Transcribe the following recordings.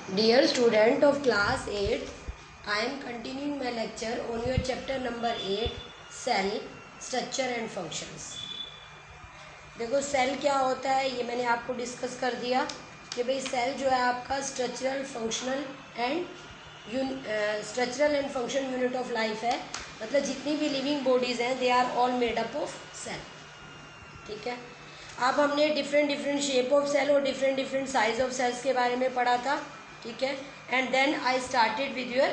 Dear student of class 8, I am continuing my lecture on your chapter number 8, cell, structure and functions. देखो cell क्या होता है ये मैंने आपको डिस्कस कर दिया कि भाई सेल जो है आपका structural and function unit of life है. मतलब जितनी भी लिविंग बॉडीज़ हैं they are all made up of cell. ठीक है. अब हमने डिफरेंट शेप ऑफ सेल और डिफरेंट साइज ऑफ सेल्स के बारे में पढ़ा था. ठीक है. And then I started with your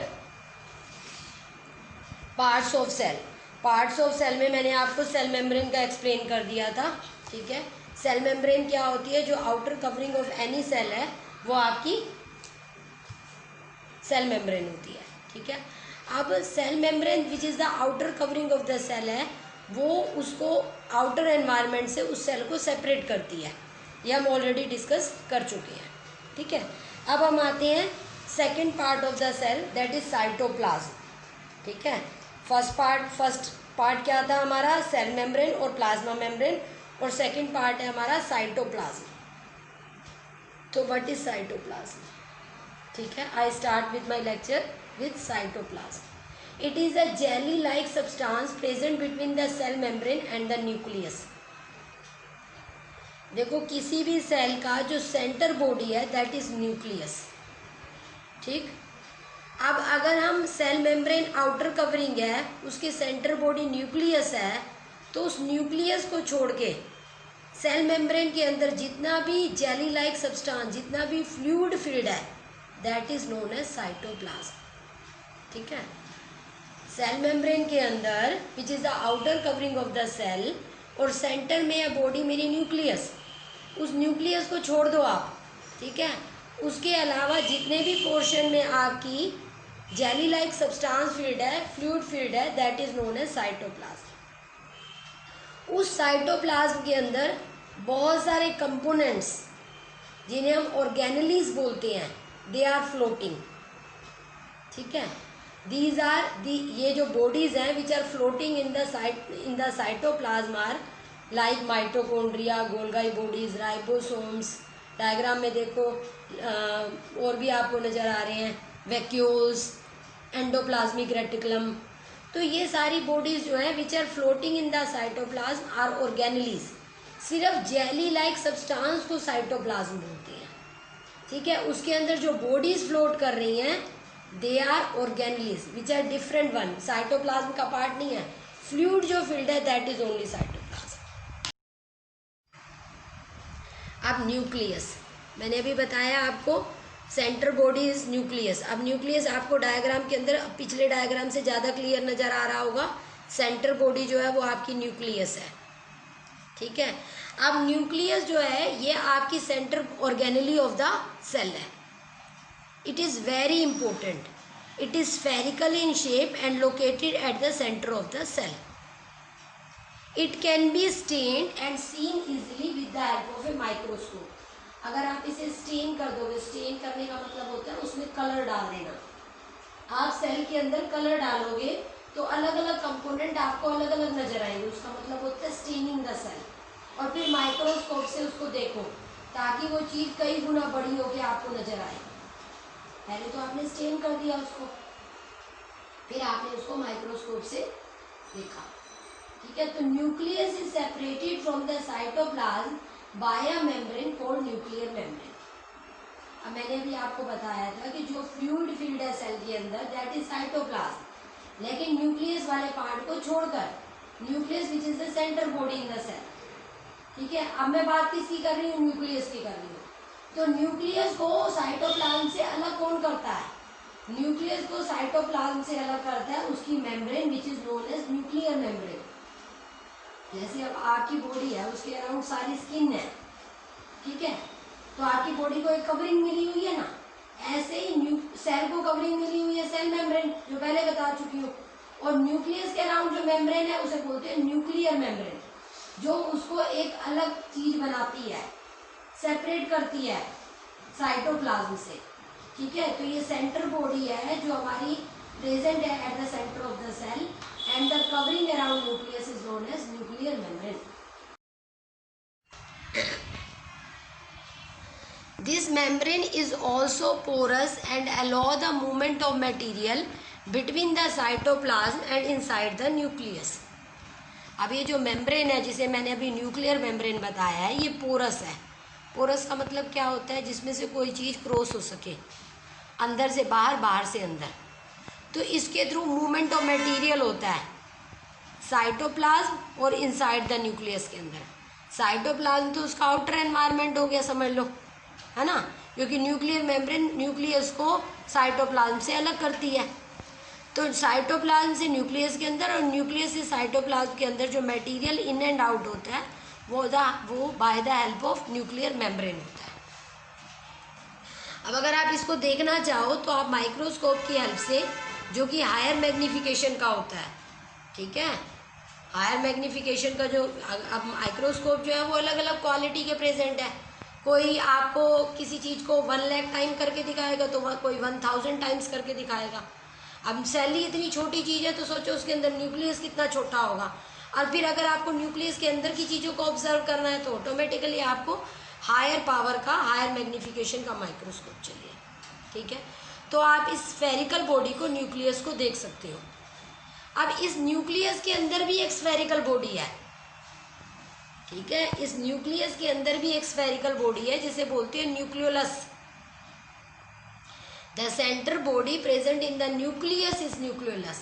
parts of cell. Parts of cell में मैंने आपको सेल मेम्ब्रेन का एक्सप्लेन कर दिया था. ठीक है. सेल मेम्ब्रेन क्या होती है? जो outer covering of any cell है वो आपकी सेल मेम्ब्रेन होती है. ठीक है. अब cell membrane which is the outer covering of the cell है वो उसको आउटर एनवायरनमेंट से उस सेल को सेपरेट करती है. ये हम ऑलरेडी डिस्कस कर चुके हैं. ठीक है. अब हम आते हैं second part of the cell, that is cytoplasm. ठीक है. फर्स्ट पार्ट क्या था हमारा? सेल मेम्ब्रेन और प्लाज्मा मेम्ब्रेन. और सेकेंड पार्ट है हमारा साइटोप्लाज्म. तो व्हाट इज साइटोप्लाज्म? ठीक है. I start with my lecture with cytoplasm. It is a jelly-like substance present between the cell membrane and the nucleus. देखो किसी भी सेल का जो सेंटर बॉडी है दैट इज न्यूक्लियस. ठीक. अब अगर हम सेल मेम्ब्रेन आउटर कवरिंग है उसके सेंटर बॉडी न्यूक्लियस है तो उस न्यूक्लियस को छोड़ के सेल मेम्ब्रेन के अंदर जितना भी जेली लाइक सब्सटेंस, जितना भी फ्लूइड फील्ड है that is known as cytoplasm. ठीक है. सेल मेम्ब्रेन के अंदर which is the outer covering of the cell और सेंटर में है बॉडी मेरी न्यूक्लियस. उस न्यूक्लियस को छोड़ दो आप. ठीक है. उसके अलावा जितने भी पोर्शन में आपकी जेली लाइक सब्सटेंस फील्ड है, फ्लूइड फील्ड है, that is known as cytoplasm. उस साइटोप्लाज्म के अंदर बहुत सारे कंपोनेंट्स जिन्हें हम ऑर्गेनेलीज बोलते हैं दे आर फ्लोटिंग. ठीक है. These are ये जो बॉडीज हैं which are floating in the cytoplasm are like mitochondria, Golgi bodies, ribosomes. Diagram में देखो और भी आपको नज़र आ रहे हैं, वैक्यूल्स, एंडोप्लाज्मिक रेटिकुलम. तो ये सारी बॉडीज जो हैं which are floating in the cytoplasm are organelles. सिर्फ जेली लाइक सब्सटेंस को साइटोप्लाज्म बोलते हैं. ठीक है. उसके अंदर जो बॉडीज फ्लोट कर रही हैं they are organelles which are different one. Cytoplasm का पार्ट नहीं है. फ्लूइड जो फील्ड है दैट इज ओनली साइटोप्लाज्म. अब न्यूक्लियस मैंने अभी बताया आपको सेंटर बॉडी इज न्यूक्लियस. अब न्यूक्लियस आपको डायग्राम के अंदर पिछले डायग्राम से ज़्यादा क्लियर नज़र आ रहा होगा. सेंटर बॉडी जो है वो आपकी न्यूक्लियस है. ठीक है. अब न्यूक्लियस जो है ये आपकी centre organelle of the cell है. It is very important. It is spherical in shape and located at the center of the cell. It can be stained and seen easily with the help of a microscope. अगर आप इसे stand कर दोगे, stand करने का मतलब होता है उसमें कलर डाल देना. आप सेल के अंदर कलर डालोगे तो अलग अलग कंपोनेंट आपको अलग अलग नजर आएंगे. उसका मतलब होता है स्टेनिंग द सेल. और फिर माइक्रोस्कोप से उसको देखो ताकि वो चीज़ कई गुना बड़ी होकर आपको नजर आए. पहले तो आपने स्टेन कर दिया उसको, फिर आपने उसको माइक्रोस्कोप से देखा. ठीक है. तो nucleus is separated from the cytoplasm by a membrane called nuclear membrane. अब मैंने भी आपको बताया था कि जो फ्लूइड फील्ड है सेल के अंदर दैट इज साइटोप्लाज्म. लेकिन न्यूक्लियस वाले पार्ट को छोड़कर nucleus which is the centre body in the cell. ठीक है. अब मैं बात किसकी कर रही हूँ? न्यूक्लियस की कर रही हूँ. तो न्यूक्लियस को साइटोप्लाज्म से अलग कौन करता है? न्यूक्लियस को साइटोप्लाज्म से अलग करता है उसकी membrane which is known as nuclear membrane. जैसे अब आपकी बॉडी है उसके अराउंड सारी स्किन है. ठीक है. तो आपकी बॉडी को एक कवरिंग मिली हुई है ना. ऐसे ही सेल को कवरिंग मिली हुई है सेल मेम्ब्रेन जो पहले बता चुकी हूँ. और न्यूक्लियस के अराउंड जो मेम्ब्रेन है उसे बोलते हैं न्यूक्लियर मेम्ब्रेन, जो उसको एक अलग चीज बनाती है, सेपरेट करती है साइटोप्लाज्म से. ठीक है. तो ये सेंटर बॉडी है जो हमारी प्रेजेंट है at the centre of the cell and the covering around nucleus is known as nuclear membrane. This membrane is also porous and allow the movement of material between the cytoplasm and inside the nucleus. अब ये जो membrane है, जिसे मैंने अभी nuclear membrane बताया है, ये पोरस है। पोरस का मतलब क्या होता है? जिसमें से कोई चीज़ क्रॉस हो सके, अंदर से बाहर, बाहर से अंदर। तो इसके थ्रू मूवमेंट ऑफ मटेरियल होता है साइटोप्लाज्म और इनसाइड द न्यूक्लियस के अंदर। साइटोप्लाज्म तो उसका आउटर एनवायरनमेंट हो गया, समझ लो, है ना, क्योंकि न्यूक्लियर मेम्ब्रेन न्यूक्लियस को साइटोप्लाज्म से अलग करती है। तो साइटोप्लाज्म से न्यूक्लियस के अंदर और न्यूक्लियस से साइटोप्लाज्म के अंदर जो मटेरियल इन एंड आउट होता है वो bye the help of nuclear membrane होता है। अब अगर आप इसको देखना चाहो तो आप माइक्रोस्कोप की हेल्प से, जो कि हायर मैग्नीफिकेशन का होता है, ठीक है, हायर मैग्नीफिकेशन का जो अब माइक्रोस्कोप जो है वो अलग अलग क्वालिटी के प्रेजेंट है। कोई आपको किसी चीज़ को 1 लाख टाइम करके दिखाएगा, तो कोई 1000 टाइम्स करके दिखाएगा। अब सेल ही इतनी छोटी चीज़ है, तो सोचो उसके अंदर न्यूक्लियस कितना छोटा होगा। और फिर अगर आपको न्यूक्लियस के अंदर की चीज़ों को ऑब्जर्व करना है तो ऑटोमेटिकली आपको हायर पावर का, हायर मैग्नीफिकेशन का माइक्रोस्कोप चाहिए, ठीक है। तो आप इस स्फेरिकल बॉडी को, न्यूक्लियस को देख सकते हो। अब इस न्यूक्लियस के अंदर भी एक स्फेरिकल बॉडी है, ठीक है, इस न्यूक्लियस के अंदर भी एक स्फेरिकल बॉडी है जिसे बोलते हैं nucleolus. The centre body present in the nucleus is nucleolus.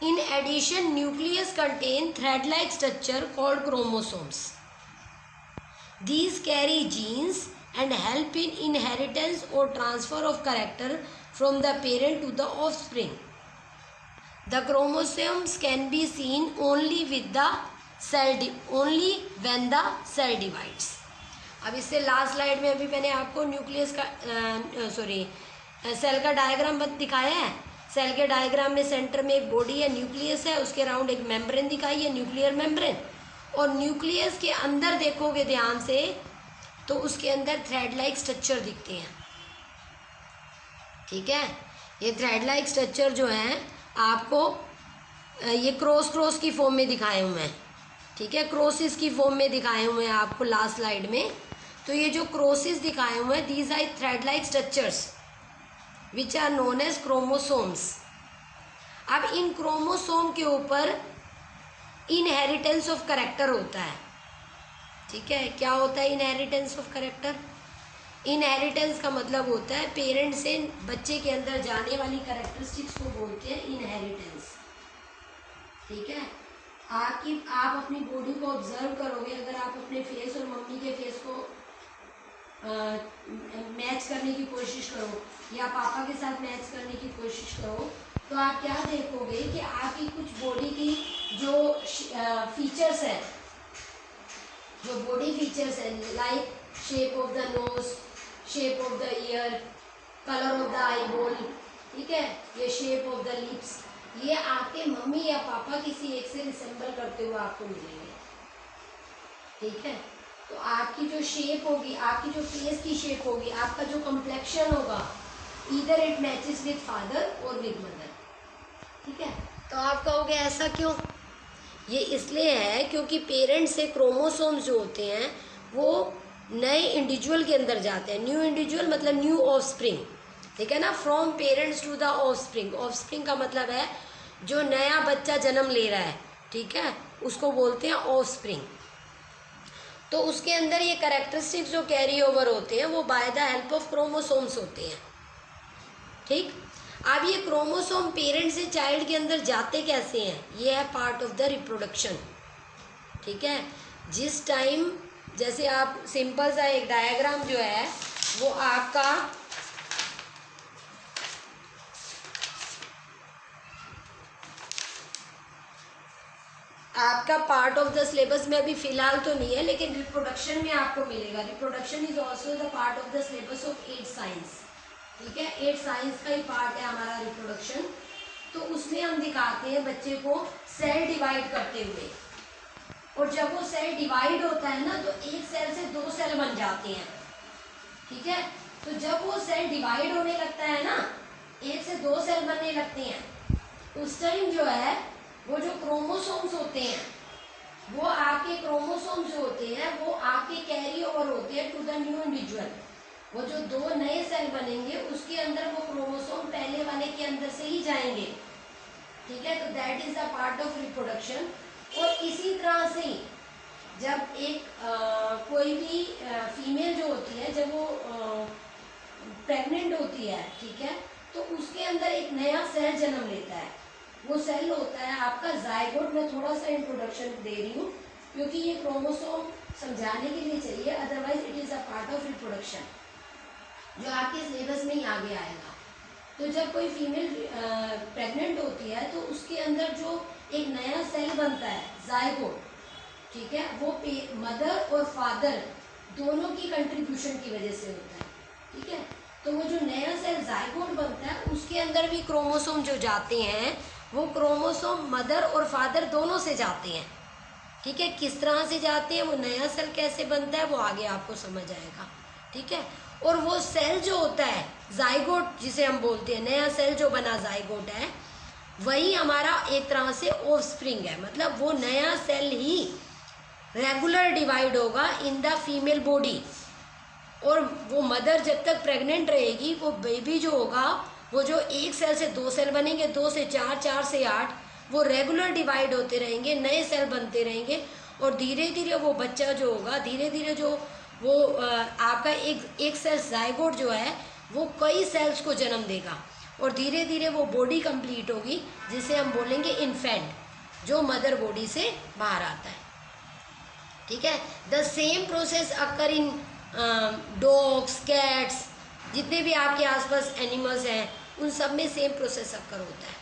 In addition, nucleus contain thread-like structure called chromosomes. These carry genes and help in inheritance or transfer of character from the parent to the offspring. The chromosomes can be seen only when the cell divides. अब इससे last slide में अभी मैंने आपको nucleus का cell का diagram दिखाया है। सेल के डायग्राम में सेंटर में एक बॉडी है, न्यूक्लियस है, उसके अराउंड एक मेम्ब्रेन दिखाई है, न्यूक्लियर मेम्ब्रेन। और न्यूक्लियस के अंदर देखोगे ध्यान से तो उसके अंदर थ्रेड लाइक स्ट्रक्चर दिखते हैं, ठीक है। ये थ्रेड लाइक स्ट्रक्चर जो है आपको ये क्रॉस की फॉर्म में दिखाए हुए हैं, ठीक है, क्रोसिस की फॉर्म में दिखाए हुए हैं आपको लास्ट स्लाइड में। तो ये जो क्रोसिस दिखाए हुए हैं, these are thread like structures which are known as chromosomes. अब इन क्रोमोसोम के ऊपर इनहेरिटेंस ऑफ कैरेक्टर होता है, ठीक है। क्या होता है इनहेरिटेंस ऑफ कैरेक्टर? इनहेरिटेंस का मतलब होता है पेरेंट से बच्चे के अंदर जाने वाली कैरेक्टरिस्टिक्स को बोलते हैं इनहेरिटेंस, ठीक है। आप अपनी बॉडी को ऑब्जर्व करोगे, अगर आप अपने फेस और मम्मी के फेस को मैच करने की कोशिश करो या पापा के साथ मैच करने की कोशिश करो, तो आप क्या देखोगे कि आपकी कुछ बॉडी की जो फीचर्स है, जो बॉडी फीचर्स है, like shape of the nose, shape of the ear, colour of the eye ball, ठीक है, ये शेप ऑफ द लिप्स, ये आपके मम्मी या पापा किसी एक से रिसेंबल करते हुए आपको मिलेंगे, ठीक है। तो आपकी जो शेप होगी, आपकी जो फेस की शेप होगी, आपका जो कम्प्लेक्शन होगा, either it matches with father और विद मदर, ठीक है। तो आप कहोगे ऐसा क्यों? ये इसलिए है क्योंकि पेरेंट्स से क्रोमोसोम्स जो होते हैं वो नए इंडिविजुअल के अंदर जाते हैं। न्यू इंडिविजुअल मतलब न्यू ऑफस्प्रिंग, ठीक है ना, from parents to the offspring. Offspring का मतलब है जो नया बच्चा जन्म ले रहा है, ठीक है, उसको बोलते हैं ऑफस्प्रिंग। तो उसके अंदर ये कैरेक्टरिस्टिक्स जो कैरी ओवर होते हैं वो bye the help of chromosomes होते हैं, ठीक। अब ये क्रोमोसोम पेरेंट से चाइल्ड के अंदर जाते कैसे हैं? ये है पार्ट ऑफ द रिप्रोडक्शन, ठीक है। जिस टाइम, जैसे आप सिंपल सा एक डायग्राम जो है वो आपका पार्ट ऑफ द सिलेबस में अभी फिलहाल तो नहीं है, लेकिन रिप्रोडक्शन में आपको मिलेगा। Reproduction is also the part of the syllabus of 8 science, ठीक है। 8 साइंस का ही पार्ट है हमारा रिप्रोडक्शन। तो उसमें हम दिखाते हैं बच्चे को सेल डिवाइड करते हुए, और जब वो सेल डिवाइड होता है ना तो एक सेल से 2 सेल बन जाते हैं, ठीक है। तो जब वो सेल डिवाइड होने लगता है ना, 1 से 2 सेल बनने लगते हैं, उस टाइम जो है वो जो क्रोमोसोम्स होते हैं वो आपके क्रोमोसोम जो होते हैं वो आपके कैरी ओवर होते हैं टू द न्यू इंडिविजुअल। वो जो दो नए सेल बनेंगे उसके अंदर वो क्रोमोसोम पहले वाले के अंदर से ही जाएंगे, ठीक है। तो that is the part of reproduction. और इसी तरह से ही जब एक कोई भी फीमेल जो होती है जब वो प्रेग्नेंट होती है, ठीक है, तो उसके अंदर एक नया सेल जन्म लेता है। वो सेल होता है आपका जायगोट। मैं थोड़ा सा इंट्रोडक्शन दे रही हूँ क्योंकि ये क्रोमोसोम समझाने के लिए चाहिए, otherwise it is a part of reproduction जो आपके सिलेबस में ही आगे आएगा। तो जब कोई फीमेल प्रेग्नेंट होती है तो उसके अंदर जो एक नया सेल बनता है जायगोट, ठीक है, वो मदर और फादर दोनों की कंट्रीब्यूशन की वजह से होता है, ठीक है। तो वो जो नया सेल जायगोट बनता है उसके अंदर भी क्रोमोसोम जो जाते हैं वो क्रोमोसोम मदर और फादर दोनों से जाते हैं, ठीक है। किस तरह से जाते हैं, वो नया सेल कैसे बनता है वो आगे आपको समझ आएगा, ठीक है। और वो सेल जो होता है जायगोट जिसे हम बोलते हैं, नया सेल जो बना जायगोट है, वही हमारा एक तरह से ऑफस्प्रिंग है। मतलब वो नया सेल ही रेगुलर डिवाइड होगा इन द फीमेल बॉडी। और वो मदर जब तक प्रेग्नेंट रहेगी वो बेबी जो होगा वो जो एक सेल से दो सेल बनेंगे, 2 से 4, 4 से 8, वो रेगुलर डिवाइड होते रहेंगे, नए सेल बनते रहेंगे। और धीरे धीरे वो बच्चा जो होगा, धीरे धीरे जो वो आपका एक सेल जायगोट जो है वो कई सेल्स को जन्म देगा और धीरे धीरे वो बॉडी कंप्लीट होगी जिसे हम बोलेंगे इन्फेंट, जो मदर बॉडी से बाहर आता है, ठीक है। The same process occur in dogs, cats, जितने भी आपके आसपास एनिमल्स हैं उन सब में सेम प्रोसेस अकर होता है,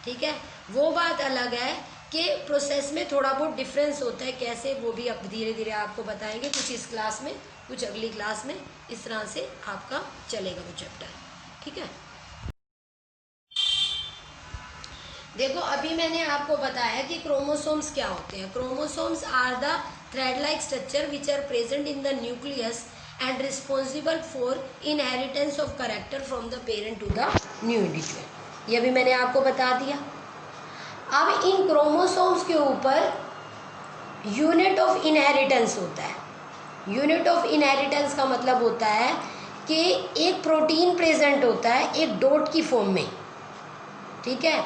ठीक है। वो बात अलग है कि प्रोसेस में थोड़ा बहुत डिफरेंस होता है, कैसे वो भी अब धीरे धीरे आपको बताएंगे, कुछ इस क्लास में कुछ अगली क्लास में। इस तरह से आपका चलेगा वो चैप्टर, ठीक है। देखो अभी मैंने आपको बताया कि क्रोमोसोम्स क्या होते हैं। Chromosomes are the thread like structure which are present in the nucleus and responsible for inheritance of character from the parent to the new individual. ये भी मैंने आपको बता दिया। अब इन क्रोमोसोम्स के ऊपर यूनिट ऑफ इनहेरिटेंस होता है। यूनिट ऑफ इनहेरिटेंस का मतलब होता है कि एक प्रोटीन प्रेजेंट होता है एक डॉट की फॉर्म में, ठीक है।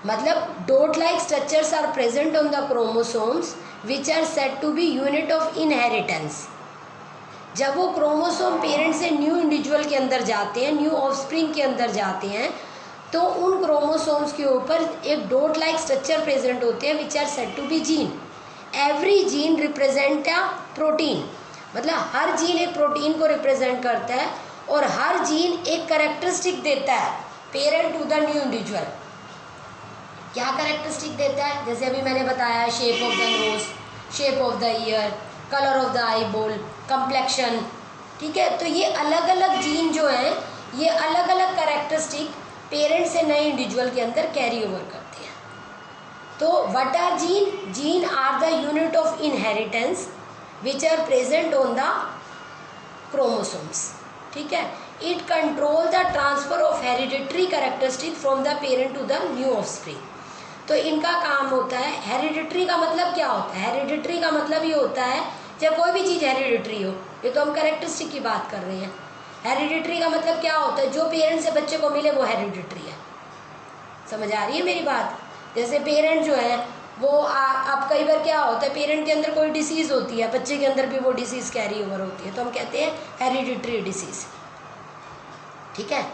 मतलब dot like structures are present on the chromosomes which are said to be unit of inheritance. जब वो क्रोमोसोम पेरेंट से न्यू इंडिविजुअल के अंदर जाते हैं, न्यू ऑफस्प्रिंग के अंदर जाते हैं, तो उन क्रोमोसोम्स के ऊपर एक डॉट लाइक स्ट्रक्चर प्रेजेंट होते हैं which are said to be gene. Every gene represent a protein, मतलब हर जीन एक प्रोटीन को रिप्रेजेंट करता है और हर जीन एक कैरेक्टरिस्टिक देता है parent to the new individual. क्या कैरेक्टरिस्टिक देता है? जैसे अभी मैंने बताया, shape of the nose, shape of the ear, colour of the eyeball, complexion, ठीक है। तो ये अलग अलग जीन जो हैं ये अलग अलग कैरेक्टरिस्टिक पेरेंट से नए इंडिविजुअल के अंदर कैरी ओवर करते हैं। तो what are gene? Gene are the unit of inheritance which are present on the chromosomes, ठीक है। It control the transfer of hereditary characteristic from the parent to the new offspring. तो इनका काम होता है, हेरिडिटरी का मतलब क्या होता है? हेरिडिटरी का मतलब ये होता है जब कोई भी चीज़ हेरिडिटरी हो, ये तो हम कैरेक्टरिस्टिक की बात कर रहे हैं। हेरिडिटरी का मतलब क्या होता है? जो पेरेंट से बच्चे को मिले वो हेरिडिटरी है। समझ आ रही है मेरी बात? जैसे पेरेंट जो है वो अब कई बार क्या होता है, पेरेंट के अंदर कोई डिसीज़ होती है, बच्चे के अंदर भी वो डिसीज़ कैरी ओवर होती है, तो हम कहते हैं हेरिडिटरी डिसीज़, ठीक है।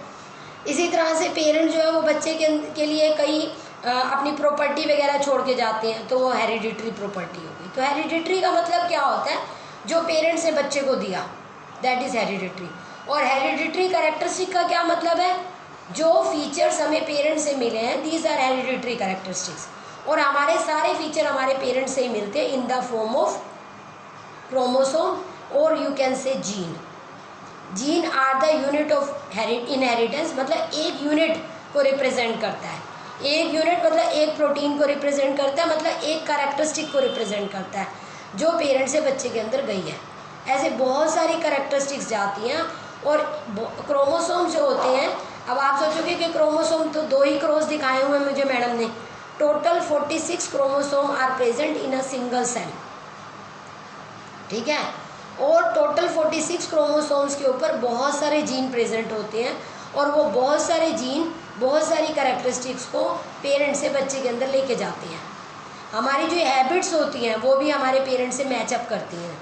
इसी तरह से पेरेंट जो है वो बच्चे के लिए कई अपनी प्रॉपर्टी वगैरह छोड़ के जाते हैं, तो वो हेरिडिटरी प्रॉपर्टी होगी। तो हेरिडिटरी का मतलब क्या होता है? जो पेरेंट से बच्चे को दिया, दैट इज़ हेरिडिटरी। और हेरिडिटरी कैरेक्टरिस्टिक का क्या मतलब है? जो फीचर्स हमें पेरेंट से मिले हैं, दीज आर हेरिडिटरी कैरेक्टरिस्टिक्स। और हमारे सारे फीचर हमारे पेरेंट से ही मिलते हैं in the form of chromosome, और you can say gene. Gene are the unit of inheritance, मतलब एक यूनिट को रिप्रेजेंट करता है। एक यूनिट मतलब एक प्रोटीन को रिप्रेजेंट करता है, मतलब एक कैरेक्टरिस्टिक को रिप्रेजेंट करता है जो पेरेंट से बच्चे के अंदर गई है। ऐसे बहुत सारी कैरेक्टरिस्टिक्स जाती हैं। और क्रोमोसोम जो होते हैं, अब आप सोचोगे कि क्रोमोसोम तो 2 ही क्रॉस दिखाए हुए हैं मुझे मैडम ने, total 46 chromosome are present in a single cell, ठीक है। और टोटल 46 क्रोमोसोम्स के ऊपर बहुत सारे जीन प्रेजेंट होते हैं और वो बहुत सारे जीन बहुत सारी कैरेक्टरिस्टिक्स को पेरेंट से बच्चे के अंदर लेके जाते हैं। हमारी जो हैबिट्स होती हैं वो भी हमारे पेरेंट्स से मैचअप करती हैं,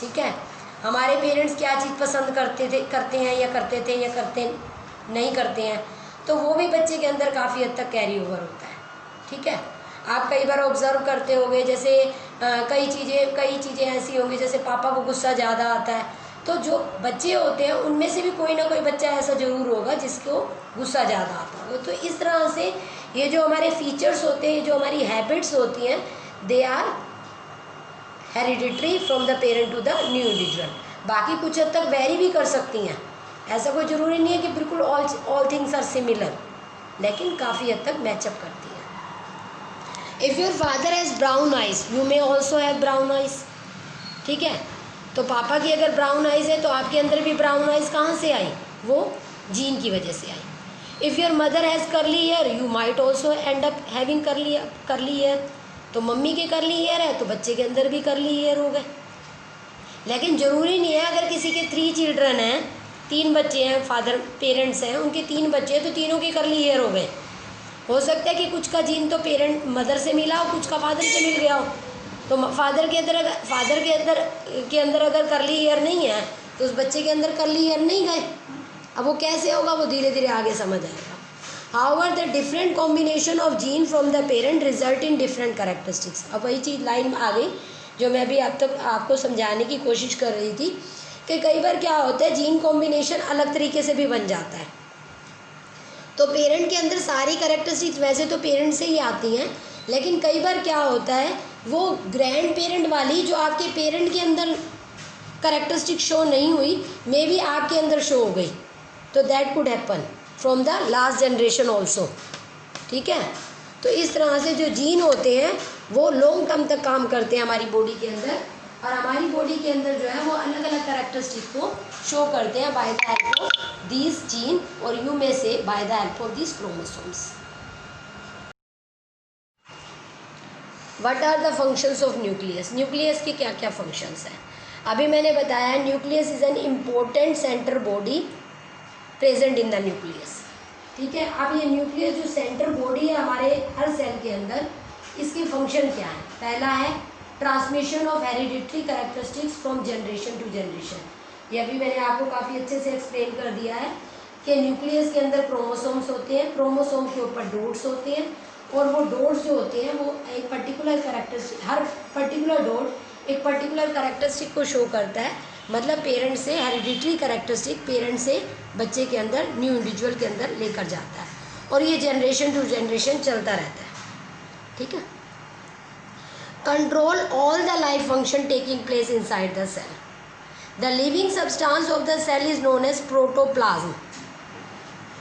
ठीक है। हमारे पेरेंट्स क्या चीज़ पसंद करते हैं या करते नहीं करते हैं, तो वो भी बच्चे के अंदर काफ़ी हद तक कैरी ओवर होता है, ठीक है। आप कई बार ऑब्जर्व करते होंगे, जैसे कई चीज़ें ऐसी होंगी, जैसे पापा को गुस्सा ज़्यादा आता है, तो जो बच्चे होते हैं उनमें से भी कोई ना कोई बच्चा ऐसा ज़रूर होगा जिसको गुस्सा ज़्यादा आता होगा। तो इस तरह से ये जो हमारे फीचर्स होते हैं, जो हमारी हैबिट्स होती हैं, they are hereditary from the parent to the new individual. बाकी कुछ हद तक वेरी भी कर सकती हैं, ऐसा कोई ज़रूरी नहीं है कि बिल्कुल ऑल थिंग्स आर सिमिलर, लेकिन काफ़ी हद तक मैचअप करती है। If your father has brown eyes you may also have brown eyes, ठीक है। तो पापा की अगर ब्राउन आइज है तो आपके अंदर भी ब्राउन आइज कहाँ से आई, वो जीन की वजह से आई। If your mother has curly hair you might also end up having curly hair, तो मम्मी के करली हेयर है तो बच्चे के अंदर भी करली हेयर हो गए। लेकिन ज़रूरी नहीं है, अगर किसी के 3 चिल्ड्रन हैं, 3 बच्चे हैं, फादर पेरेंट्स हैं, उनके 3 बच्चे हैं, तो तीनों के करली हेयर हो गए। हो सकता है कि कुछ का जीन तो पेरेंट मदर से मिला हो, कुछ का फादर से मिल गया हो। तो फादर के अंदर अगर करली हेयर नहीं है तो उस बच्चे के अंदर करली हेयर नहीं गए। अब वो कैसे होगा, वो धीरे धीरे आगे समझ आएगा। However the different combination of gene from the parent result in different characteristics. अब वही चीज़ लाइन आ गई जो मैं भी आपको समझाने की कोशिश कर रही थी कि कई बार क्या होता है, जीन कॉम्बिनेशन अलग तरीके से भी बन जाता है। तो पेरेंट के अंदर सारी कैरेक्टरिस्टिक्स वैसे तो पेरेंट से ही आती हैं, लेकिन कई बार क्या होता है, वो ग्रैंड पेरेंट वाली जो आपके पेरेंट के अंदर कैरेक्टरिस्टिक शो नहीं हुई, मे बी आपके अंदर शो हो गई। तो that could happen from the last generation also, ठीक है। तो इस तरह से जो जीन होते हैं वो लॉन्ग टर्म तक काम करते हैं हमारी बॉडी के अंदर, और हमारी बॉडी के अंदर जो है वो अलग अलग कैरेक्टरिस्टिक को शो करते हैं by the help of these gene, और यू में से by the help of these chromosomes. What are the functions of nucleus. Nucleus के क्या क्या फंक्शंस हैं, अभी मैंने बताया। Nucleus is an important centre body present in the nucleus, ठीक है। अब ये न्यूक्लियस जो सेंटर बॉडी है हमारे हर सेल के अंदर, इसकी फंक्शन क्या है। पहला है transmission of hereditary characteristics from generation to generation. ये अभी मैंने आपको काफ़ी अच्छे से एक्सप्लेन कर दिया है कि न्यूक्लियस के अंदर क्रोमोसोम्स होते हैं, क्रोमोसोम के ऊपर डॉट्स होते हैं, और वो डॉट्स जो होते हैं वो एक पर्टिकुलर कैरेक्टरिस्टिक, हर पर्टिकुलर डॉट एक पर्टिकुलर कैरेक्टरिस्टिक को शो करता है। मतलब पेरेंट से हेरिडिटरी कैरेक्टरिस्टिक पेरेंट से बच्चे के अंदर, न्यू इंडिविजुअल के अंदर लेकर जाता है, और ये जनरेशन टू जनरेशन चलता रहता है, ठीक है। Control all the life function taking place inside the cell. The living substance of the cell is known as protoplasm.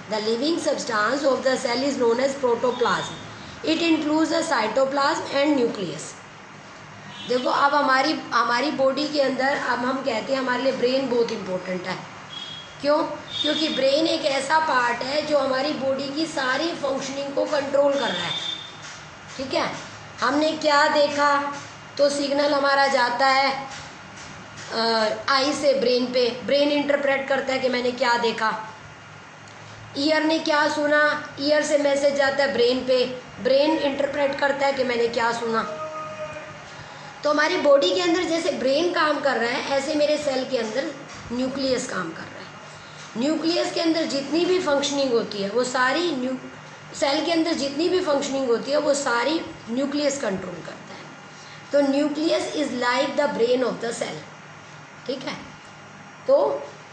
The living substance of the cell is known as protoplasm. It includes the cytoplasm and nucleus. देखो अब हमारी body के अंदर अब हम कहते हैं हमारे लिए ब्रेन बहुत इम्पोर्टेंट है। क्यों? क्योंकि ब्रेन एक ऐसा पार्ट है जो हमारी बॉडी की सारी फंक्शनिंग को कंट्रोल कर रहा है, ठीक है। हमने क्या देखा तो सिग्नल हमारा जाता है आई से ब्रेन पे, ब्रेन इंटरप्रेट करता है कि मैंने क्या देखा। ईयर ने क्या सुना, ईयर से मैसेज जाता है ब्रेन पे, ब्रेन इंटरप्रेट करता है कि मैंने क्या सुना। तो हमारी बॉडी के अंदर जैसे ब्रेन काम कर रहा है, ऐसे मेरे सेल के अंदर न्यूक्लियस काम कर रहा है। न्यूक्लियस के अंदर जितनी भी फंक्शनिंग होती है वो सारी सेल के अंदर जितनी भी फंक्शनिंग होती है वो सारी न्यूक्लियस कंट्रोल करता है। तो nucleus is like the brain of the cell, ठीक है। तो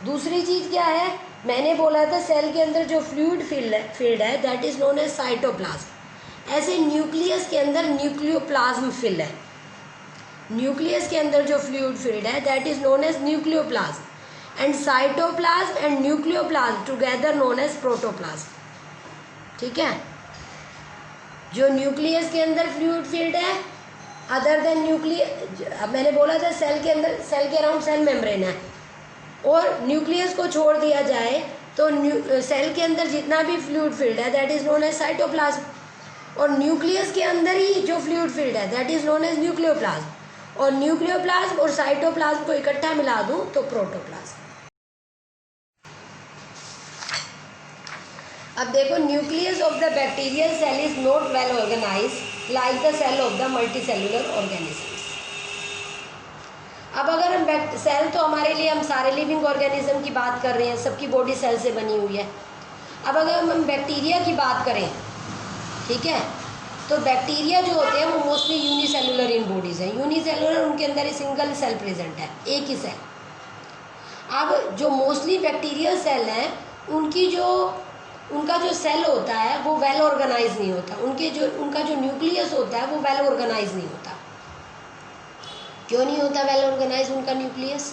दूसरी चीज़ क्या है, मैंने बोला था सेल के अंदर जो फ्लूइड फील्ड है that is known as cytoplasm. ऐसे न्यूक्लियस के अंदर न्यूक्लियोप्लाज्म फील्ड है। न्यूक्लियस के अंदर जो फ्लूइड फील्ड है that is known as nucleoplasm, and cytoplasm and nucleoplasm together known as protoplasm, ठीक है। जो न्यूक्लियस के अंदर फ्लूइड फील्ड है अदर देन अब मैंने बोला था सेल के अंदर, सेल के अराउंड सेल मेम्ब्रेन है, और न्यूक्लियस को छोड़ दिया जाए तो सेल के अंदर जितना भी फ्लूइड फील्ड है that is known as cytoplasm, और न्यूक्लियस के अंदर ही जो फ्लूइड फील्ड है that is known as nucleoplasm, और न्यूक्लियोप्लाज्म और साइटोप्लाज्म को इकट्ठा मिला दूं तो प्रोटोप्लाज्म। अब देखो, nucleus of the bacterial cell is not well organised like the cell of the multicellular organisms. अब अगर हम सेल तो हमारे लिए, हम सारे लिविंग ऑर्गेनिज्म की बात कर रहे हैं, सबकी बॉडी सेल से बनी हुई है। अब अगर हम बैक्टीरिया की बात करें, ठीक है, तो बैक्टीरिया जो होते हैं वो मोस्टली यूनिसेलुलर इन बॉडीज हैं। यूनिसेलुलर, उनके अंदर ही सिंगल सेल प्रेजेंट है, एक ही सेल। अब जो मोस्टली बैक्टीरियल सेल हैं उनका जो सेल होता है वो वेल ऑर्गेनाइज नहीं होता। उनका जो न्यूक्लियस होता है वो वेल ऑर्गेनाइज नहीं होता। क्यों नहीं होता वेल ऑर्गेनाइज उनका न्यूक्लियस?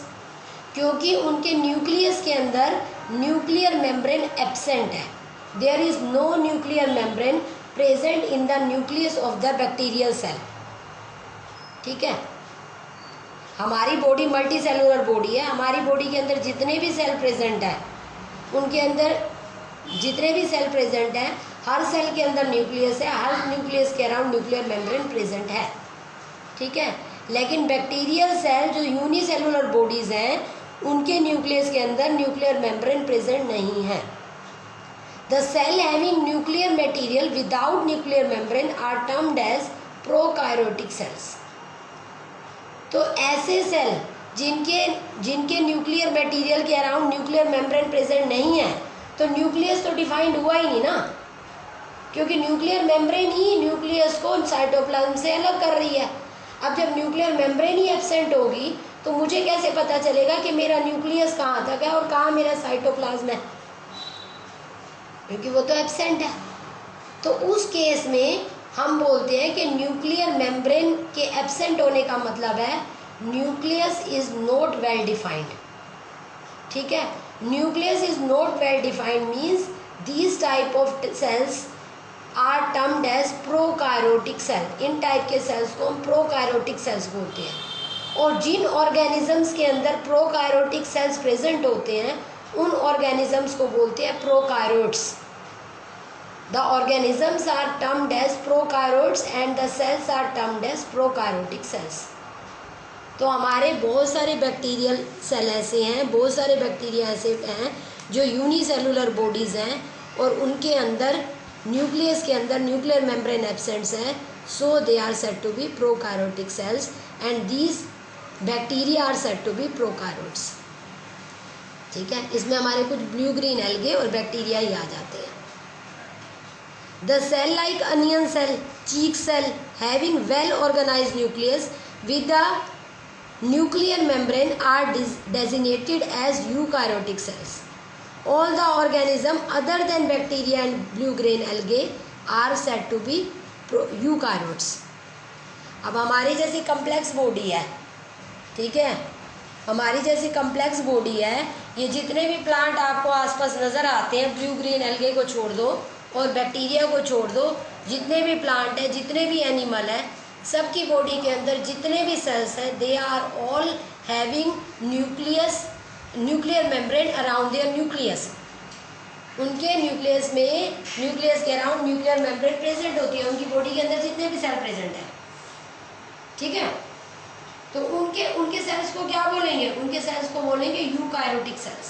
क्योंकि उनके न्यूक्लियस के अंदर न्यूक्लियर मेम्ब्रेन एब्सेंट है। There is no nuclear membrane present in the nucleus of the bacterial cell. ठीक है, हमारी बॉडी मल्टी सेलुलर बॉडी है। हमारी बॉडी के अंदर जितने भी सेल प्रेजेंट है, उनके अंदर जितने भी सेल प्रेजेंट हैं, हर सेल के अंदर न्यूक्लियस है, हर न्यूक्लियस के अराउंड न्यूक्लियर मेम्ब्रेन प्रेजेंट है। ठीक है, लेकिन बैक्टीरियल सेल जो यूनिसेलुलर बॉडीज हैं, उनके न्यूक्लियस के अंदर न्यूक्लियर मेम्ब्रेन प्रेजेंट नहीं है। The cell having nuclear material without nuclear membrane are termed as prokaryotic cells. तो ऐसे सेल जिनके न्यूक्लियर मटेरियल के अराउंड न्यूक्लियर मेम्ब्रेन प्रेजेंट नहीं है, तो न्यूक्लियस तो डिफाइंड हुआ ही नहीं ना, क्योंकि न्यूक्लियर मेम्ब्रेन ही न्यूक्लियस को साइटोप्लाज्म से अलग कर रही है। अब जब न्यूक्लियर मेम्ब्रेन ही एब्सेंट होगी तो मुझे कैसे पता चलेगा कि मेरा न्यूक्लियस कहाँ तक है और कहाँ मेरा साइटोप्लाज्म है? क्योंकि वो तो एब्सेंट है। तो उस केस में हम बोलते हैं कि न्यूक्लियर मेम्ब्रेन के एब्सेंट होने का मतलब है nucleus is not well defined. ठीक है, nucleus is not well defined means these type of cells are termed as prokaryotic cell. इन टाइप के सेल्स को हम प्रोकार्योटिक सेल्स बोलते हैं। और जिन ऑर्गेनिजम्स के अंदर प्रोकार्योटिक सेल्स प्रेजेंट होते हैं, उन ऑर्गेनिजम्स को बोलते हैं prokaryotes. The organisms are termed as prokaryotes and the cells are termed as prokaryotic cells. तो हमारे बहुत सारे बैक्टीरियल सेल ऐसे हैं, बहुत सारे बैक्टीरिया ऐसे हैं जो यूनिसेलुलर बॉडीज़ हैं और उनके अंदर न्यूक्लियस के अंदर न्यूक्लियर मेम्ब्रेन एब्सेंट्स हैं, so they are said to be prokaryotic cells and these bacteria are said to be prokaryotes. ठीक है, इसमें हमारे कुछ ब्लू ग्रीन एल्गे और बैक्टीरिया ही आ जाते हैं। The cell like onion cell, cheek cell having well organized nucleus with the nuclear membrane are designated as eukaryotic cells. All the organism other than bacteria and blue-green algae are said to be eukaryotes. अब हमारी जैसी complex body है, ठीक है, हमारी जैसी complex body है, ये जितने भी प्लांट आपको आसपास नज़र आते हैं, ब्लू ग्रीन एल्गे को छोड़ दो और बैक्टीरिया को छोड़ दो, जितने भी प्लांट है, जितने भी एनिमल है, सबकी बॉडी के अंदर जितने भी सेल्स हैं, they are all having nuclear membrane around their nucleus. उनके न्यूक्लियस में, न्यूक्लियस के अराउंड न्यूक्लियर मेम्ब्रेन प्रेजेंट होती है, उनकी बॉडी के अंदर जितने भी सेल प्रेजेंट है। ठीक है, तो उनके सेल्स को क्या बोलेंगे? उनके सेल्स को बोलेंगे यूकार्योटिक सेल्स।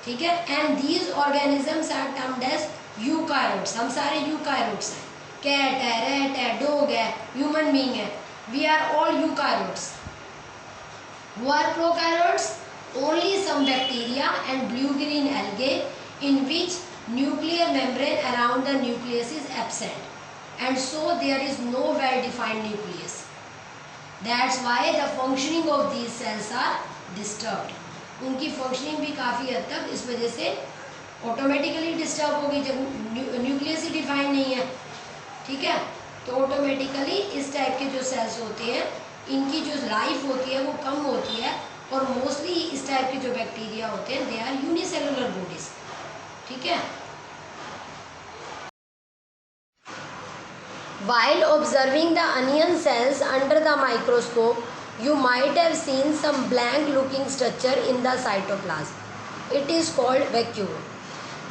ठीक है, and these organisms are termed as eukaryotes. हम सारे यूकार्योट्स हैं, कैट है, रैट है, डॉग है, ह्यूमन बीइंग है, we are all eukaryotes. Who are prokaryotes? Only some bacteria and blue-green algae in which nuclear membrane around the nucleus is absent, and so there is no well-defined nucleus. That's why the functioning of these cells are disturbed. उनकी functioning भी काफ़ी हद तक इस वजह से automatically disturb होगी जब न्यूक्लियस ही डिफाइन नहीं है। ठीक है, तो ऑटोमेटिकली इस टाइप के जो सेल्स होते हैं, इनकी जो लाइफ होती है वो कम होती है, और मोस्टली इस टाइप के जो बैक्टीरिया होते हैं, दे आर यूनिसेलुलर बॉडीज। ठीक है, while observing the onion cells under the microscope, you might have seen some blank looking structure in the cytoplasm. It is called vacuole.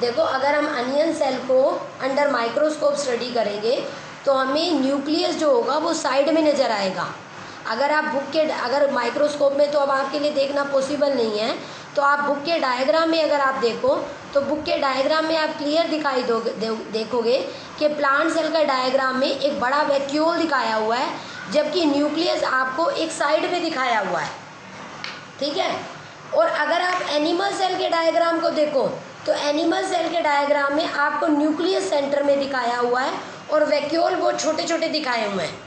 देखो अगर हम अनियन सेल को अंडर माइक्रोस्कोप स्टडी करेंगे तो हमें nucleus जो होगा वो साइड में नज़र आएगा। अगर माइक्रोस्कोप में तो अब आपके लिए देखना पॉसिबल नहीं है, तो आप बुक के डायग्राम में अगर आप देखो तो बुक के डायग्राम में आप क्लियर दिखाई देखोगे कि प्लांट सेल का डायग्राम में एक बड़ा वैक्यूल दिखाया हुआ है, जबकि न्यूक्लियस आपको एक साइड में दिखाया हुआ है। ठीक है। और अगर आप एनिमल सेल के डायग्राम को देखो तो एनिमल सेल के डायग्राम में आपको न्यूक्लियस सेंटर में दिखाया हुआ है और वैक्यूल बहुत छोटे छोटे दिखाए हुए हैं।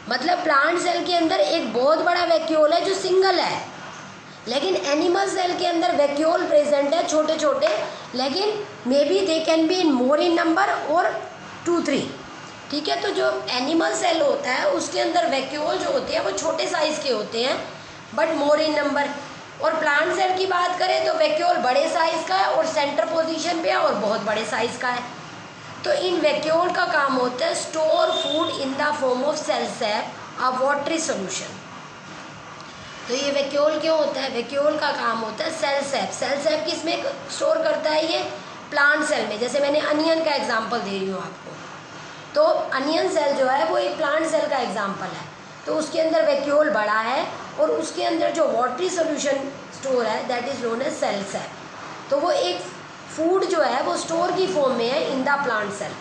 मतलब प्लांट सेल के अंदर एक बहुत बड़ा वैक्यूल है जो सिंगल है, लेकिन एनिमल सेल के अंदर वैक्यूल प्रेजेंट है छोटे छोटे, लेकिन may be they can be in more in number और 2-3। ठीक है। तो जो एनिमल सेल होता है उसके अंदर वैक्यूल जो होते हैं वो छोटे साइज़ के होते हैं बट मोर इन नंबर। और प्लांट सेल की बात करें तो वैक्यूल बड़े साइज़ का है और सेंटर पोजीशन पे है और बहुत बड़े साइज़ का है। तो इन वैक्यूल का काम होता है store food in the form of cell sap a watery solution. तो ये वैक्यूल क्यों होता है? वैक्यूल का काम होता है सेल सैप। सेल सैप किस में स्टोर करता है? ये प्लांट सेल में। जैसे मैंने अनियन का एग्जांपल दे रही हूँ आपको, तो अनियन सेल जो है वो एक प्लांट सेल का एग्जांपल है। तो उसके अंदर वैक्यूल बड़ा है और उसके अंदर जो वाटरी सोल्यूशन स्टोर है that is known as cell sap. तो वो एक फूड जो है वो स्टोर की फॉर्म में है इन द प्लांट सेल।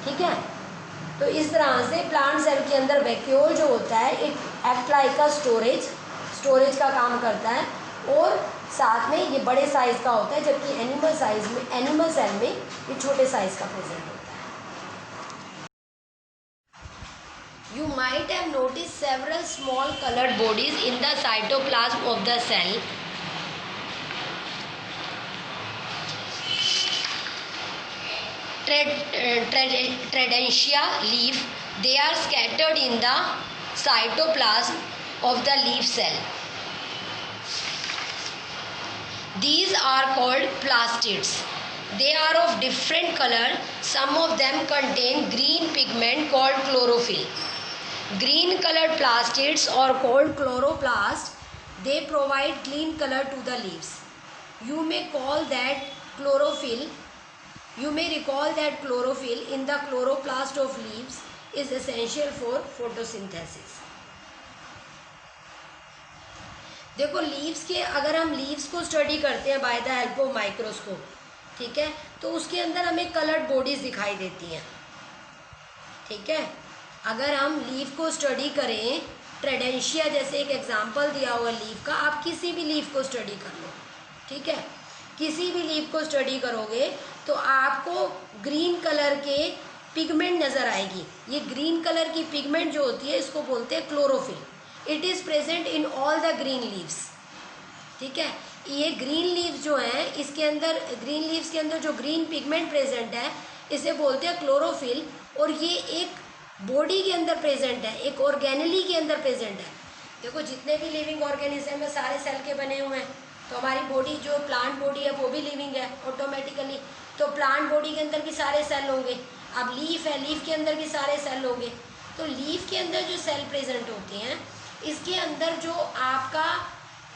ठीक है। तो इस तरह से प्लांट सेल के अंदर वैक्यूल जो होता है it act like a storage का काम करता है और साथ में ये बड़े साइज़ का होता है, जबकि एनिमल सेल में ये छोटे साइज़ का प्रेजेंट होता है। You might have noticed several small colored bodies in the cytoplasm of the cell. Tradessia leaf, they are scattered in the cytoplasm of the leaf cell. These are called plastids. They are of different color. Some of them contain green pigment called chlorophyll. Green colored plastids are called chloroplasts. They provide green color to the leaves. You may recall that chlorophyll in the chloroplast of leaves is essential for photosynthesis. देखो leaves के, अगर हम leaves को study करते हैं by the help of microscope, ठीक है, तो उसके अंदर हमें कलर्ड बॉडीज दिखाई देती हैं। ठीक है। अगर हम लीफ को स्टडी करें, ट्रेडेंशिया जैसे एक एग्जांपल दिया हुआ लीफ का, आप किसी भी लीफ को स्टडी कर लो। ठीक है। किसी भी लीफ को स्टडी करोगे तो आपको ग्रीन कलर के पिगमेंट नज़र आएगी। ये ग्रीन कलर की पिगमेंट जो होती है इसको बोलते हैं chlorophyll. It is present in all the green leaves. ठीक है। ये ग्रीन लीव्स जो हैं इसके अंदर, ग्रीन लीव्स के अंदर जो ग्रीन पिगमेंट प्रेजेंट है इसे बोलते हैं क्लोरोफिल। और ये एक बॉडी के अंदर प्रेजेंट है, एक ऑर्गेनेली के अंदर प्रेजेंट है। देखो जितने भी लिविंग ऑर्गेनिज्म है सारे सेल के बने हुए हैं। तो हमारी बॉडी जो प्लांट बॉडी है वो भी लिविंग है ऑटोमेटिकली। तो प्लांट बॉडी के अंदर भी सारे सेल होंगे। अब लीफ है, लीफ के अंदर भी सारे सेल होंगे। तो लीफ के अंदर जो सेल प्रेजेंट होते हैं इसके अंदर जो आपका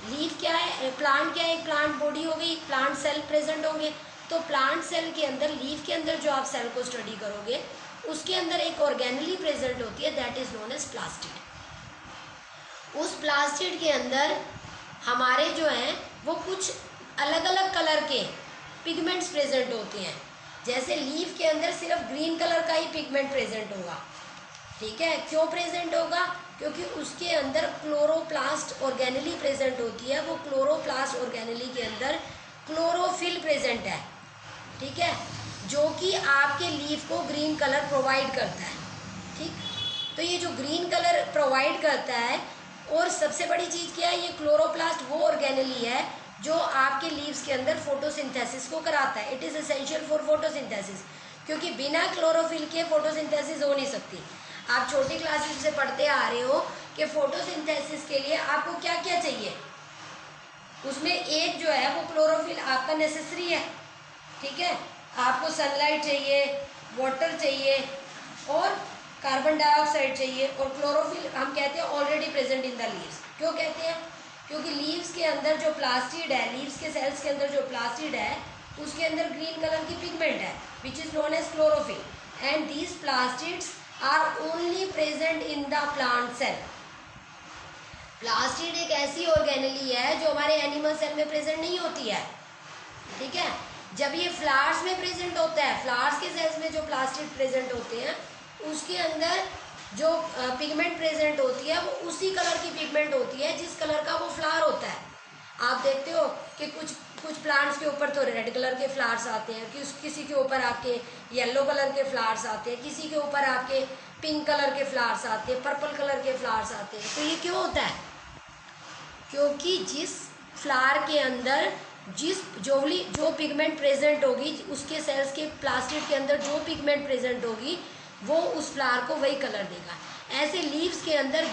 लीफ क्या है, प्लांट क्या है, एक प्लांट बॉडी हो गई, प्लांट सेल प्रेजेंट होंगे। तो प्लांट सेल के अंदर, लीफ के अंदर जो आप सेल को स्टडी करोगे उसके अंदर एक ऑर्गेनली प्रेजेंट होती है that is known as plastid. उस प्लास्टिड के अंदर हमारे जो हैं वो कुछ अलग अलग कलर के पिगमेंट्स प्रेजेंट होते हैं। जैसे लीफ के अंदर सिर्फ ग्रीन कलर का ही पिगमेंट प्रेजेंट होगा। ठीक है। क्यों प्रेजेंट होगा? क्योंकि उसके अंदर क्लोरोप्लास्ट ऑर्गेनली प्रेजेंट होती है। वो क्लोरोप्लास्ट ऑर्गेनली के अंदर क्लोरोफिल प्रेजेंट है। ठीक है। जो कि आपके लीफ को ग्रीन कलर प्रोवाइड करता है। ठीक। तो ये जो ग्रीन कलर प्रोवाइड करता है, और सबसे बड़ी चीज़ क्या है, ये क्लोरोप्लास्ट वो ऑर्गेनली है जो आपके लीव्स के अंदर फोटोसिंथेसिस को कराता है। It is essential for photosynthesis, क्योंकि बिना क्लोरोफिल के फोटोसिंथेसिस हो नहीं सकती। आप छोटी क्लासेस से पढ़ते आ रहे हो कि फोटोसिंथेसिस के लिए आपको क्या क्या चाहिए, उसमें एक जो है वो क्लोरोफिल आपका नेसेसरी है। ठीक है। आपको सनलाइट चाहिए, वाटर चाहिए और कार्बन डाइऑक्साइड चाहिए, और क्लोरोफिल हम कहते हैं already present in the leaves. क्यों कहते हैं? क्योंकि लीव्स के अंदर जो प्लास्टिड है, लीव्स के सेल्स के अंदर जो प्लास्टिड है उसके अंदर ग्रीन कलर की पिगमेंट है which is known as chlorophyll, and these plastids are only present in the plant cell. Plastid एक ऐसी ऑर्गेनेली है जो हमारे एनिमल सेल में प्रेजेंट नहीं होती है, ठीक है। जब ये फ्लावर्स में प्रेजेंट होता है, फ्लावर्स के सेल्स में जो प्लास्टिड प्रेजेंट होते हैं उसके अंदर जो पिगमेंट प्रेजेंट होती है वो उसी कलर की पिगमेंट होती है जिस कलर का वो फ्लावर होता है। आप देखते हो कि कुछ प्लांट्स के ऊपर तो रेड कलर के फ्लावर्स आते हैं, किसी के ऊपर आपके येलो कलर के फ्लावर्स आते हैं, किसी के ऊपर आपके पिंक कलर के फ्लावर्स आते हैं, पर्पल कलर के फ्लावर्स आते हैं। तो ये क्यों होता है? क्योंकि जिस फ्लावर के अंदर जो पिगमेंट प्रेजेंट होगी, उसके सेल्स के प्लास्टिड के अंदर जो पिगमेंट प्रेजेंट होगी वो उस फ्लावर को वही कलर देगा। ऐसे लीव्स के अंदर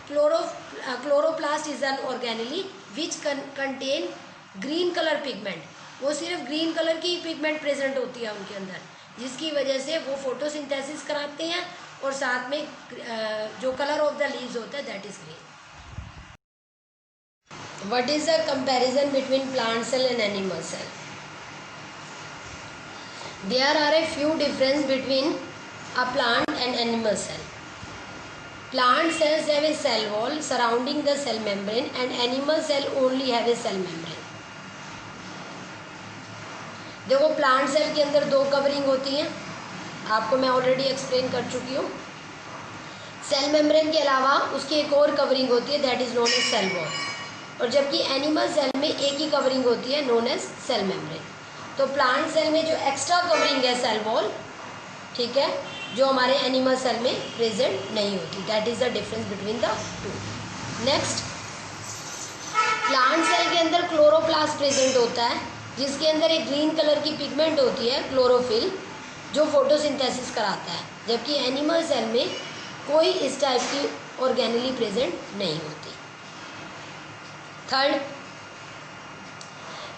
chloroplast is an organelle which contain green colour pigment. वो सिर्फ ग्रीन कलर की पिगमेंट प्रेजेंट होती है उनके अंदर, जिसकी वजह से वो फोटोसिंथेसिस कराते हैं और साथ में जो कलर ऑफ द लीव्स होता है that is green. What is the comparison between plant cell and animal cell? There are a few differences between a plant and animal cell. Plant cells have a cell wall surrounding the cell membrane, and animal cell only have a cell membrane. देखो plant cell के अंदर दो covering होती हैं, आपको मैं already explain कर चुकी हूँ। सेल मेम्ब्रेन के अलावा उसकी एक और कवरिंग होती है that is known as cell wall, और जबकि एनिमल सेल में एक ही कवरिंग होती है नोन एज सेल मेम्ब्रेन। तो प्लांट सेल में जो एक्स्ट्रा कवरिंग है सेल वॉल, ठीक है, जो हमारे एनिमल सेल में प्रेजेंट नहीं होती, that is the difference between the two. Next, plant cell के अंदर क्लोरोप्लास्ट प्रेजेंट होता है जिसके अंदर एक ग्रीन कलर की पिगमेंट होती है क्लोरोफिल, जो फोटोसिंथेसिस कराता है, जबकि एनिमल सेल में कोई इस टाइप की ऑर्गेनेली प्रेजेंट नहीं होती। थर्ड,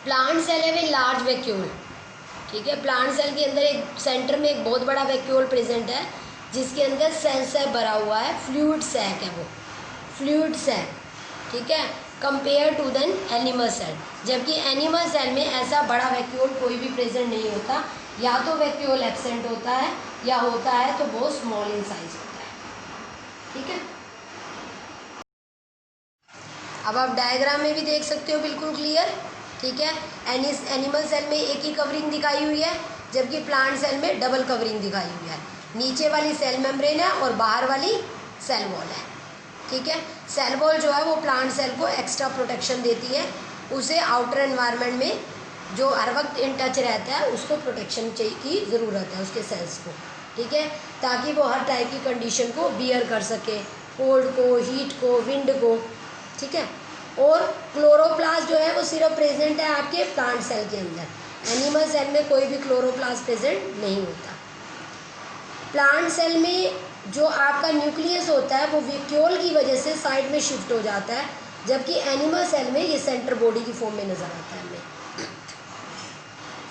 प्लांट सेल है वे लार्ज वैक्यूल, ठीक है। प्लांट सेल के अंदर एक सेंटर में एक बहुत बड़ा वैक्यूल प्रेजेंट है जिसके अंदर सेल सैक भरा हुआ है, फ्लूइड सैक है वो, फ्लूइड सैक, ठीक है, compare to than animal cell. जबकि एनिमल सेल में ऐसा बड़ा वैक्यूल कोई भी प्रेजेंट नहीं होता, या तो वैक्यूल एब्सेंट होता है या होता है तो बहुत स्मॉल इन साइज होता है, ठीक है। अब आप डायग्राम में भी देख सकते हो बिल्कुल क्लियर, ठीक है। एनिमल सेल में एक ही कवरिंग दिखाई हुई है जबकि प्लांट सेल में डबल कवरिंग दिखाई हुई है। नीचे वाली सेल मेम्ब्रेन है और बाहर वाली सेल वॉल है, ठीक है। सेल वॉल जो है वो प्लांट सेल को एक्स्ट्रा प्रोटेक्शन देती है, उसे आउटर एनवायरनमेंट में जो हर वक्त इन टच रहता है उसको प्रोटेक्शन की ज़रूरत है उसके सेल्स को, ठीक है, ताकि वो हर टाइप की कंडीशन को बियर कर सके, कोल्ड को, हीट को, विंड को, ठीक है। और क्लोरोप्लास्ट जो है वो सिर्फ प्रेजेंट है आपके प्लांट सेल के अंदर, एनिमल सेल में कोई भी क्लोरोप्लास्ट प्रेजेंट नहीं होता। प्लांट सेल में जो आपका न्यूक्लियस होता है वो वैक्यूल की वजह से साइड में शिफ्ट हो जाता है, जबकि एनिमल सेल में ये सेंटर बॉडी की फॉर्म में नज़र आता है हमें,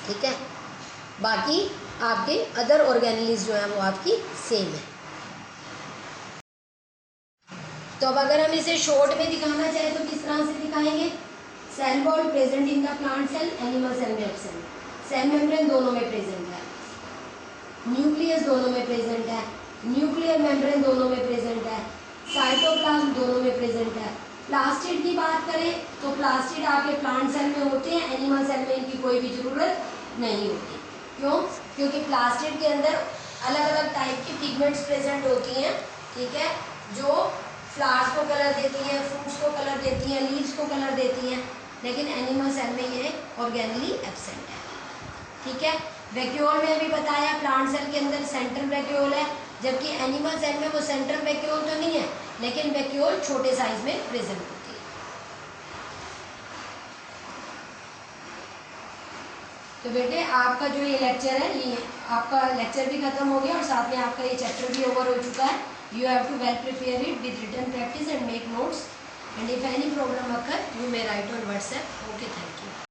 ठीक है। बाकी आपके अदर ऑर्गेनेलीज जो हैं वो आपकी सेम है। तो अब अगर हम इसे शॉर्ट में दिखाना चाहें तो किस तरह से दिखाएंगे? Cell wall present in the plant cell, animal cell में एब्सेंट, सेल मेम्ब्रेन दोनों में प्रेजेंट है, न्यूक्लियस दोनों में प्रेजेंट है, न्यूक्लियर मेम्ब्रेन दोनों में प्रेजेंट है, साइटोप्लाज्म दोनों में प्रेजेंट है। प्लास्टिड की बात करें तो प्लास्टिड आपके प्लांट सेल में होते हैं, एनिमल सेल में इनकी कोई भी ज़रूरत नहीं होती। क्यों? क्योंकि प्लास्टिड के अंदर अलग अलग टाइप की पिगमेंट्स प्रेजेंट होती हैं, ठीक है, जो फ्लावर्स को कलर देती हैं, फ्रूट्स को कलर देती हैं, लीव्स को कलर देती हैं, लेकिन एनिमल सेल में ये ऑर्गेनली एब्सेंट है, ठीक है। वैक्यूल में अभी बताया प्लांट सेल के अंदर सेंट्रल वैक्यूल है, जबकि एनिमल सेल में वो सेंट्रल वैक्यूल तो नहीं है, लेकिन वैक्यूल छोटे साइज में प्रेजेंट होती है। तो बेटे आपका जो ये लेक्चर है, ये आपका लेक्चर भी खत्म हो गया और साथ में आपका ये चैप्टर भी ओवर हो चुका है। You have to well prepare it with written practice and make notes, and if any problem occur you may write on WhatsApp. Okay, thank you.